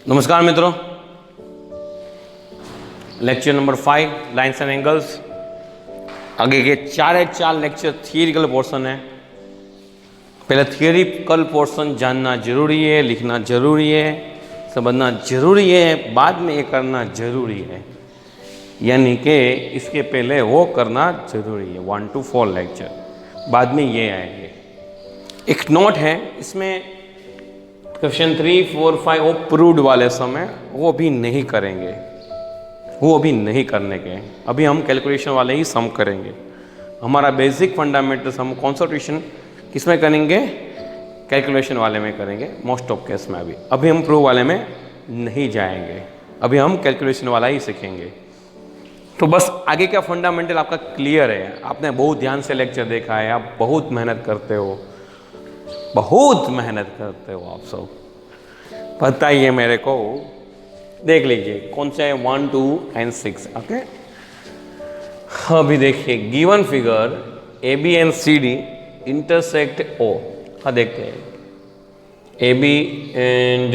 नमस्कार मित्रों, lecture number 5 lines and angles. आगे के चार लेक्चर थियरिकल पोर्शन है। पहले थियरिकल पोर्शन जानना जरूरी है, लिखना जरूरी है, समझना जरूरी है, बाद में ये करना जरूरी है, यानी कि इसके पहले वो करना जरूरी है। 1 to 4 लेक्चर, बाद में ये आएंगे। एक नोट है इसमें, क्वेश्चन 3, 4, 5 वो प्रूव्ड वाले समय वो भी नहीं करेंगे, वो अभी नहीं करने के। अभी हम कैलकुलेशन वाले ही सम करेंगे। हमारा बेसिक फंडामेंटल्स हम कॉन्सेंट्रेशन किस में करेंगे? कैलकुलेशन वाले में करेंगे मोस्ट ऑफ केस में। अभी हम प्रूव वाले में नहीं जाएंगे, अभी हम कैलकुलेशन वाला ही सीखेंगे। तो बस आगे का फंडामेंटल आपका क्लियर है। आपने बहुत ध्यान से लेक्चर देखा है, आप बहुत मेहनत करते हो, बहुत मेहनत करते हो आप सब। पता ही है मेरे को। देख लीजिए कौन से 1, 2 and 6। ओके, अभी देखिए given figure AB and CD intersect O। हाँ देखते हैं, AB and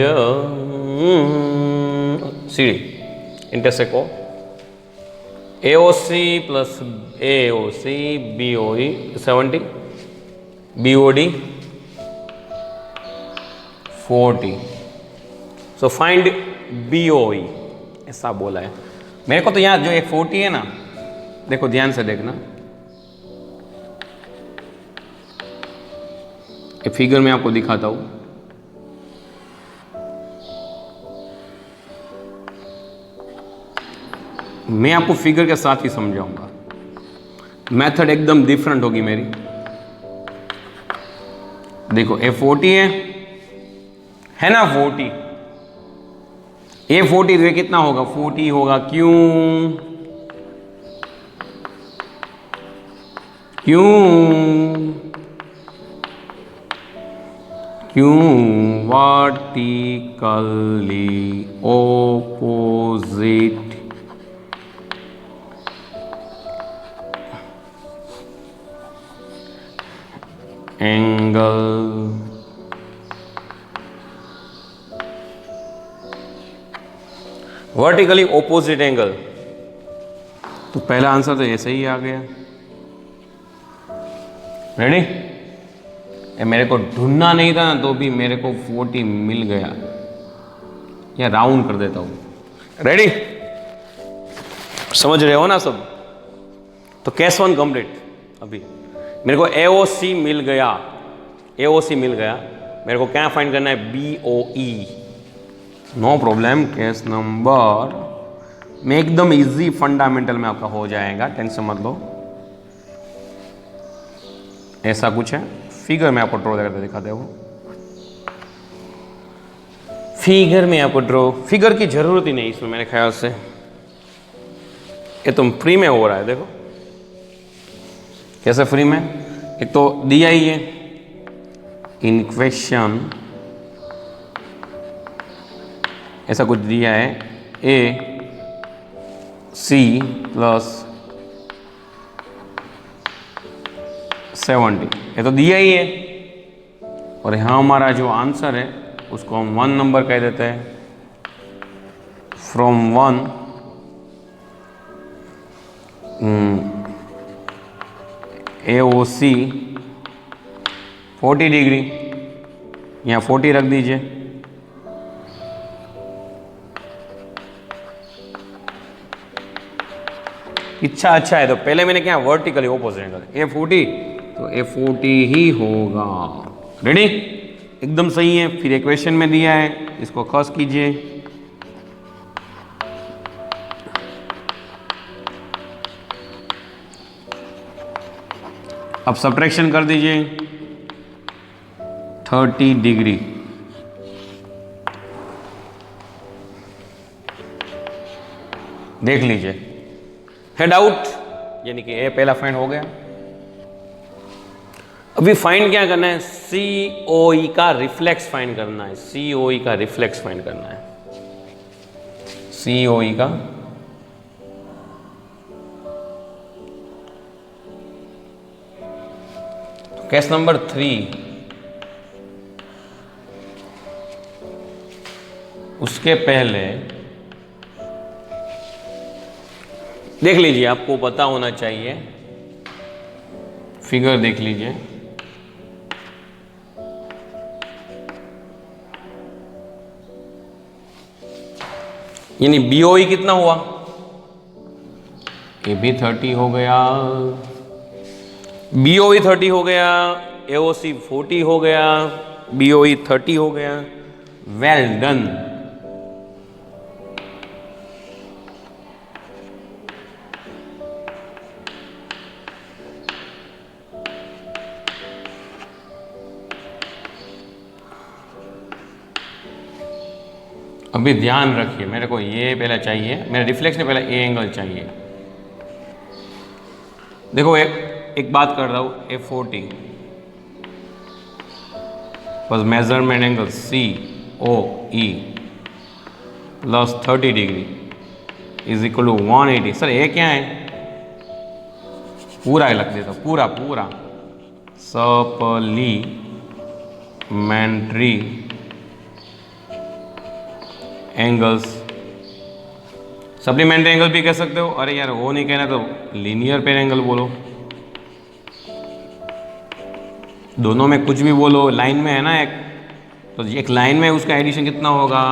CD intersect O। AOC plus AOC BOE 70, BOD 40। So find BOE ऐसा बोला है मेरे को। तो यहाँ जो एक 40 है ना, देखो ध्यान से देखना, एक फिगर में आपको दिखाता हूं। मैं आपको फिगर के साथ ही समझाऊंगा, मेथड एकदम डिफरेंट होगी मेरी। देखो A40 है ना, 40। A40 तो ये कितना होगा? 40 होगा। क्यों? Vertically opposite angle vertically opposite angle. तो पहला आंसर तो ऐसे ही आ गया। रेडी? ये मेरे को ढूंढना नहीं था ना, तो भी मेरे को 40 मिल गया। या राउंड कर देता हूं। रेडी? समझ रहे हो ना सब? तो केस 1 कंप्लीट। अभी मेरे को AOC मिल गया, AOC मिल गया। मेरे को क्या फाइंड करना है? BOE। No problem. Case number में एकदम इजी फंडामेंटल में आपका हो जाएगा, टेंशन मत लो। ऐसा कुछ है, फिगर में आपको ड्रॉ करके दिखाते हो। फिगर में आपको ड्रॉ, फिगर की जरूरत ही नहीं इसमें मेरे ख्याल से, ये तुम फ्री में हो रहा है। देखो कैसे फ्री में, एक तो दिया ही है इन क्वेश्चन, ऐसा कुछ दिया है AC प्लस 70, ये तो दिया ही है। और यहाँ हमारा जो आंसर है उसको हम 1 नंबर कह देते हैं। फ्रॉम 1 AOC 40 डिग्री, यहाँ 40 रख दीजिए। इच्छा अच्छा है तो पहले मैंने क्या, वर्टिकली ऑपोजिट एंगल A40, तो A40 ही होगा। रेडी? एकदम सही है। फिर इक्वेशन में दिया है, इसको क्रॉस कीजिए। अब सब्ट्रैक्शन कर दीजिए, 30 डिग्री। देख लीजिए, हेड आउट, यानी कि ए पहला फाइंड हो गया। अभी फाइंड क्या करना है? COE का रिफ्लेक्स फाइंड करना है। COE का रिफ्लेक्स फाइंड करना है। COE का केस नंबर 3, उस उसके पहले देख लीजिए, आपको पता होना चाहिए, फिगर देख लीजिए। यानी BOE कितना हुआ, ये भी 30 हो गया, BOE 30 हो गया, AOC 40 हो गया, BOE 30 हो गया। Well done. अभी ध्यान रखिए, मेरे को ये पहले चाहिए, मेरे रिफ्लेक्स ने पहले ए एंगल चाहिए। देखो एक बात कर रहा हूँ, A40 was measurement angle COE plus 30 degree is equal to 180। Sir ये क्या है, पूरा लग देता हूँ, पूरा पूरा सप्लीमेंट्री एंगल्स। सप्लीमेंट्री एंगल भी कह सकते हो, अरे यार वो नहीं कहना तो लीनियर पेयर एंगल बोलो, दोनों में कुछ भी बोलो। लाइन में है ना एक, तो एक लाइन में उसका एडिशन कितना होगा,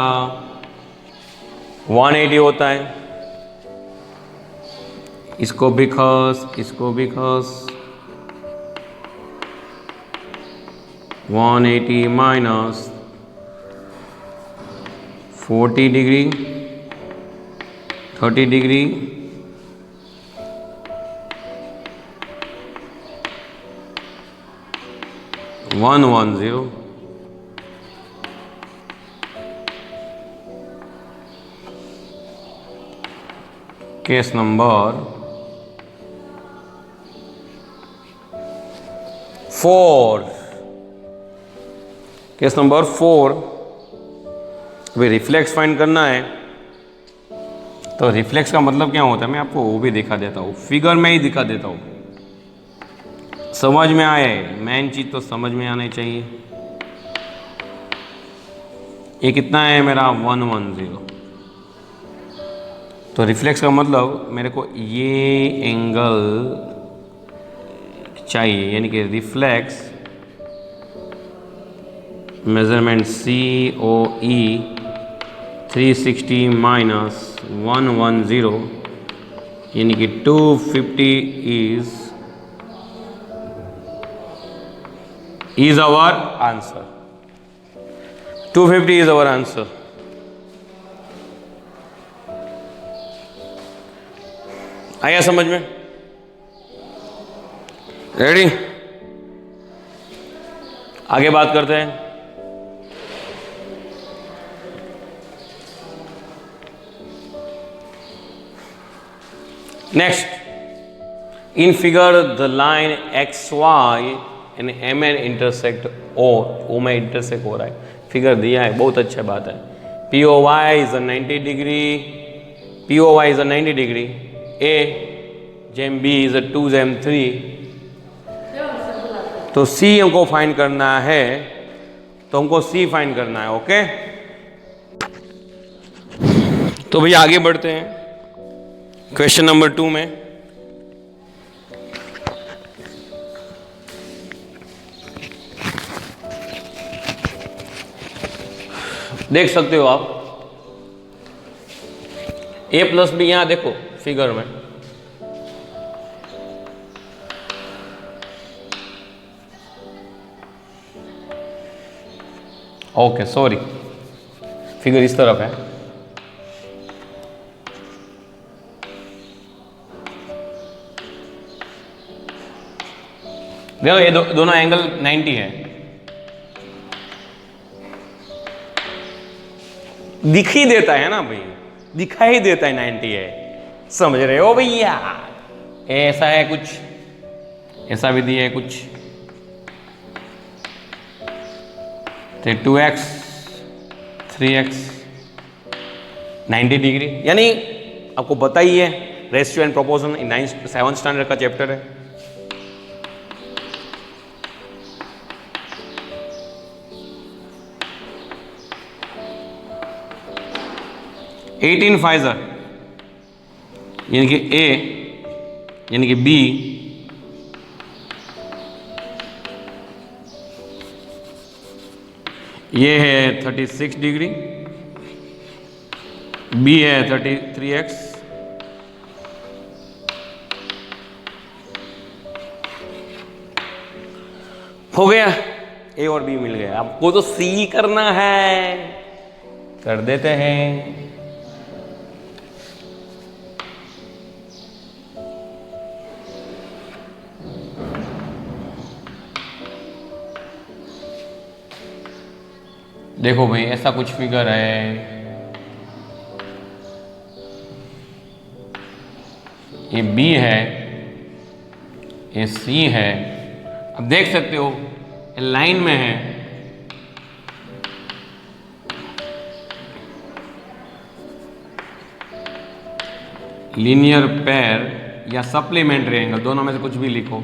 180 होता है। इसको भी खस, इसको भी खस, 180 minus 40 degree 30 degree, one 110। Case number 4, case number 4। अभी रिफ्लेक्स फाइंड करना है, तो रिफ्लेक्स का मतलब क्या होता है मैं आपको वो भी दिखा देता हूँ, फिगर में ही दिखा देता हूँ, समझ में आए। मेन चीज तो समझ में आनी चाहिए। ये कितना है मेरा 110, तो रिफ्लेक्स का मतलब मेरे को ये एंगल चाहिए, यानी कि रिफ्लेक्स मेजरमेंट COE 360 माइनस 110, यानी कि 250 is our answer। 250 is our answer। आया समझ में? रेडी? आगे बात करते हैं। Next, in figure the line XY and MN intersect O में इंटरसेक्ट हो रहा है, फिगर दिया है, बहुत अच्छा बात है। POY is 90 degree, POY is 90 degree, A जेम B इज 2 जेम 3, तो C हमको फाइंड करना है, तो हमको C फाइंड करना है। ओके, तो भैया आगे बढ़ते हैं क्वेश्चन नंबर 2 में। देख सकते हो आप A प्लस B, यहां देखो फिगर में, ओके सॉरी, फिगर इस तरफ है। देखो ये दोनों एंगल 90 है, दिख ही देता है ना भाई, दिखाई देता है 90 है, समझ रहे हो भैया? ऐसा है कुछ, ऐसा विधि है कुछ, तो 2x 3x 90 डिग्री, यानी आपको पता ही है रेशियो एंड प्रोपोर्शन, 7 स्टैंडर्ड का चैप्टर है। 18 फाइजर यानी कि ए यानी कि बी ये है 36 डिग्री, बी है 33x, हो गया, ए और बी मिल गया। आपको तो सी करना है, कर देते हैं। देखो भाई ऐसा कुछ फिगर है, ये बी है, ये सी है। अब देख सकते हो लाइन में है, लीनियर पेयर या सप्लीमेंट्री एंगल, दोनों में से कुछ भी लिखो।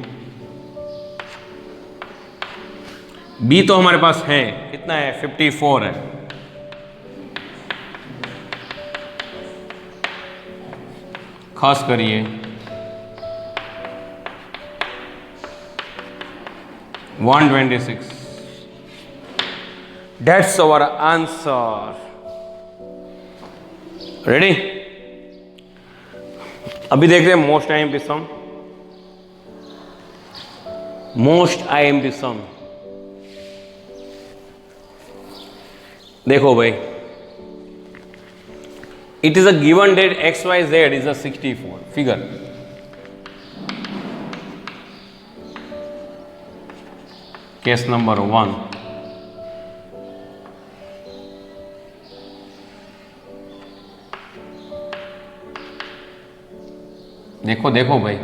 बी तो हमारे पास है, कितना है 54 है, खास करिए 126। That's our answer. रेडी? अभी देखते हैं most IMP sum. Most IMP sum देखो भाई, it is a given that XYZ is a 64 figure. Case number 1, देखो देखो भाई,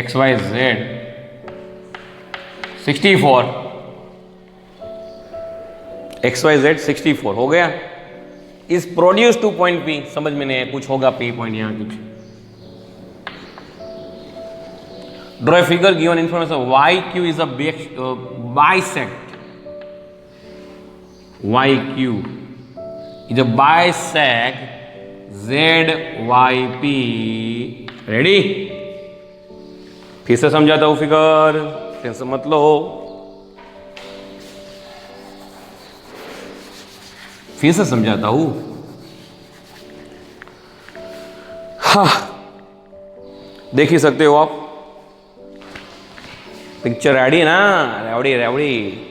XYZ 64, XYZ 64 हो गया। Is produce two point P, समझ में नहीं है, कुछ होगा P पॉइंट यहां कुछ। Draw a figure given information YQ is a bisect, YQ is a bisect ZYP। Ready? फिर से समझाता हूं फिगर, टेंशन मत लो, फिर से समझाता हूं। हाँ, देख ही सकते हो आप, पिक्चर रेडी ना, रेवड़ी रेवड़ी।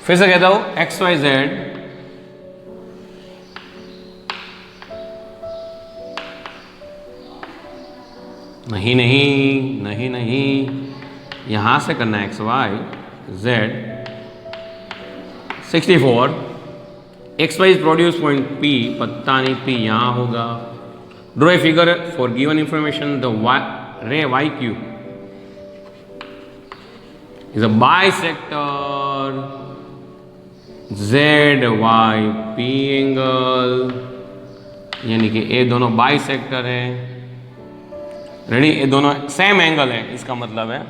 फिर से कहता हूं XYZ नहीं नहीं नहीं नहीं, यहां से करना है XYZ 64, XY is produce point P, पता नहीं P यहां होगा। Draw a figure for given information the रे YQ is a bisector ZYP angle, यानी कि ये दोनों बाइसेक्टर है। रेडी? ये दोनों सेम एंगल है, इसका मतलब है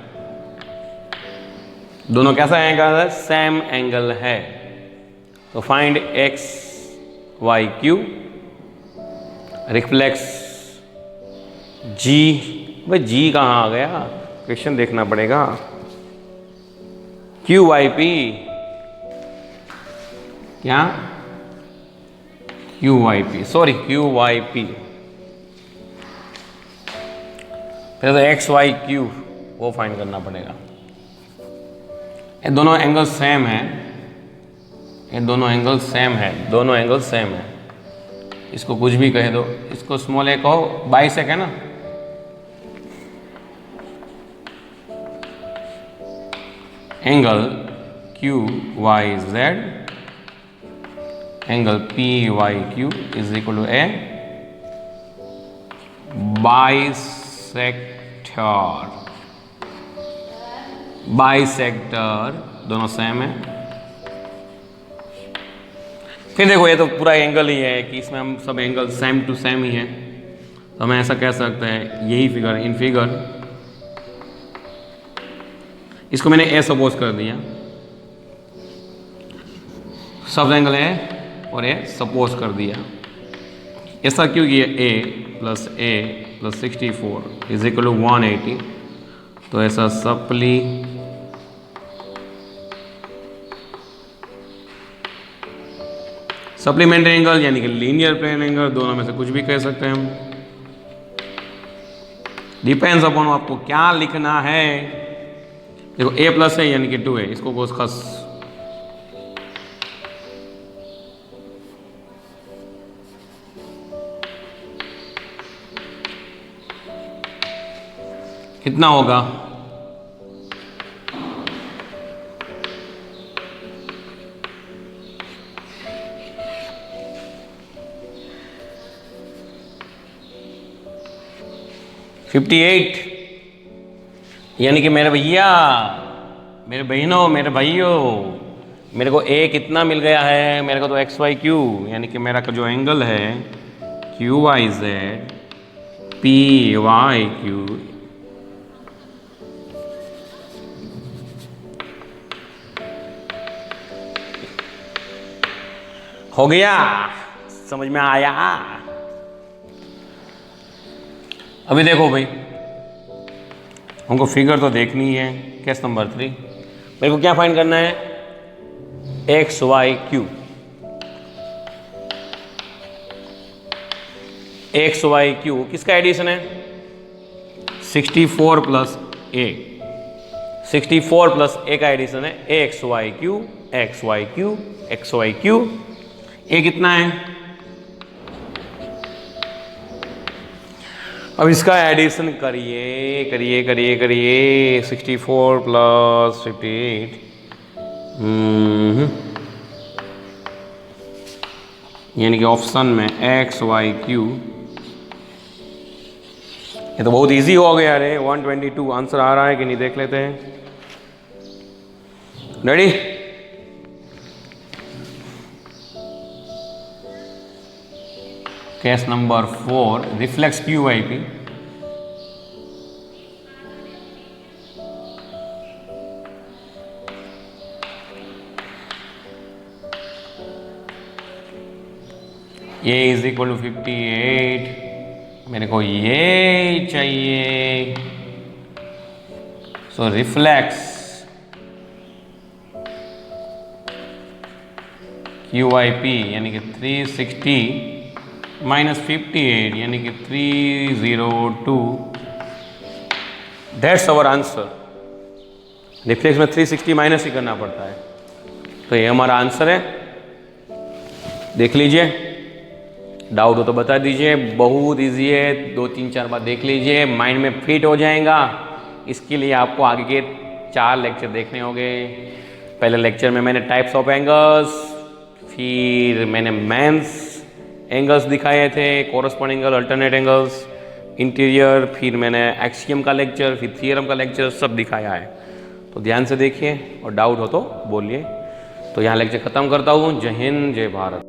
दोनों कैसा एंगल है, सेम एंगल है। तो फाइंड XYQ, रिफ्लेक्स G। भाई G कहाँ आ गया, क्वेश्चन देखना पड़ेगा। QYP, क्या QYP, सॉरी QYP। फिर तो XYQ वो फाइंड करना पड़ेगा। ये दोनों एंगल सेम है, ये दोनों एंगल सेम है, दोनों एंगल सेम है। इसको कुछ भी कह दो, इसको स्मॉल ए कहो, बाइसेक है ना। Angle QYZ angle PYQ is equal to a bisector. Bisector दोनों सेम है। फिर देखो ये तो पूरा एंगल ही है कि इसमें हम सब एंगल सेम टू सेम ही है, तो हम ऐसा कह सकते हैं यही फिगर, इन फिगर इसको मैंने ए सपोज कर दिया, सब एंगल है और ए सपोज कर दिया। ऐसा क्यों किया? ए प्लस 64 इज इक्वल टू 180। तो ऐसा सप्ली सप्लीमेंट्री एंगल यानी कि लीनियर प्लेन एंगल, दोनों में से कुछ भी कह सकते हैं हम। डिपेंड्स अपॉन आपको क्या लिखना है। देखो ए प्लस है यानी कि 2 है, इसको कोस खस कितना होगा? $58 यानी कि मेरे भैया, मेरे बहनों, मेरे भाइयों, मेरे को ए कितना मिल गया है? मेरे को तो XYQ यानी कि मेरा जो एंगल है QYZ PYQ हो गया। समझ में आया? अभी देखो भाई, हमको फिगर तो देखनी है। केस नंबर 3 मेरे को क्या फाइंड करना है? XYQ। XYQ किसका एडिशन है? 64 प्लस A। 64 प्लस A का एडिशन है XYQ XYQ XYQ। ए कितना है? अब इसका एडिशन करिए करिए करिए करिए। 64 प्लस 58 यानी कि ऑप्शन में XYQ। ये तो बहुत इजी हो गया रे। 122 आंसर आ रहा है कि नहीं देख लेते हैं। Ready? Case number 4 reflex QYP। ये इज इक्वल टू 58। मेरे को ये चाहिए। सो रिफ्लेक्स QYP यानी कि 360 माइनस 58 यानी कि 302। That's our answer. रिफ्लेक्स में 360 माइनस ही करना पड़ता है। तो ये हमारा आंसर है। देख लीजिए, डाउट हो तो बता दीजिए। बहुत इजी है, 2-3-4 बार देख लीजिए, माइंड में फिट हो जाएगा। इसके लिए आपको आगे के 4 लेक्चर देखने होंगे। पहले लेक्चर में मैंने टाइप्स ऑफ एंगल्स, फिर मैंने मेंस एंगल्स दिखाए थे, corresponding angle, alternate angles, interior, फिर मैंने एक्सियम का लेक्चर, फिर थियरम का लेक्चर सब दिखाया है। तो ध्यान से देखिए और डाउट हो तो बोलिए। तो यहाँ लेक्चर खत्म करता हूँ। जय हिंद, जय भारत।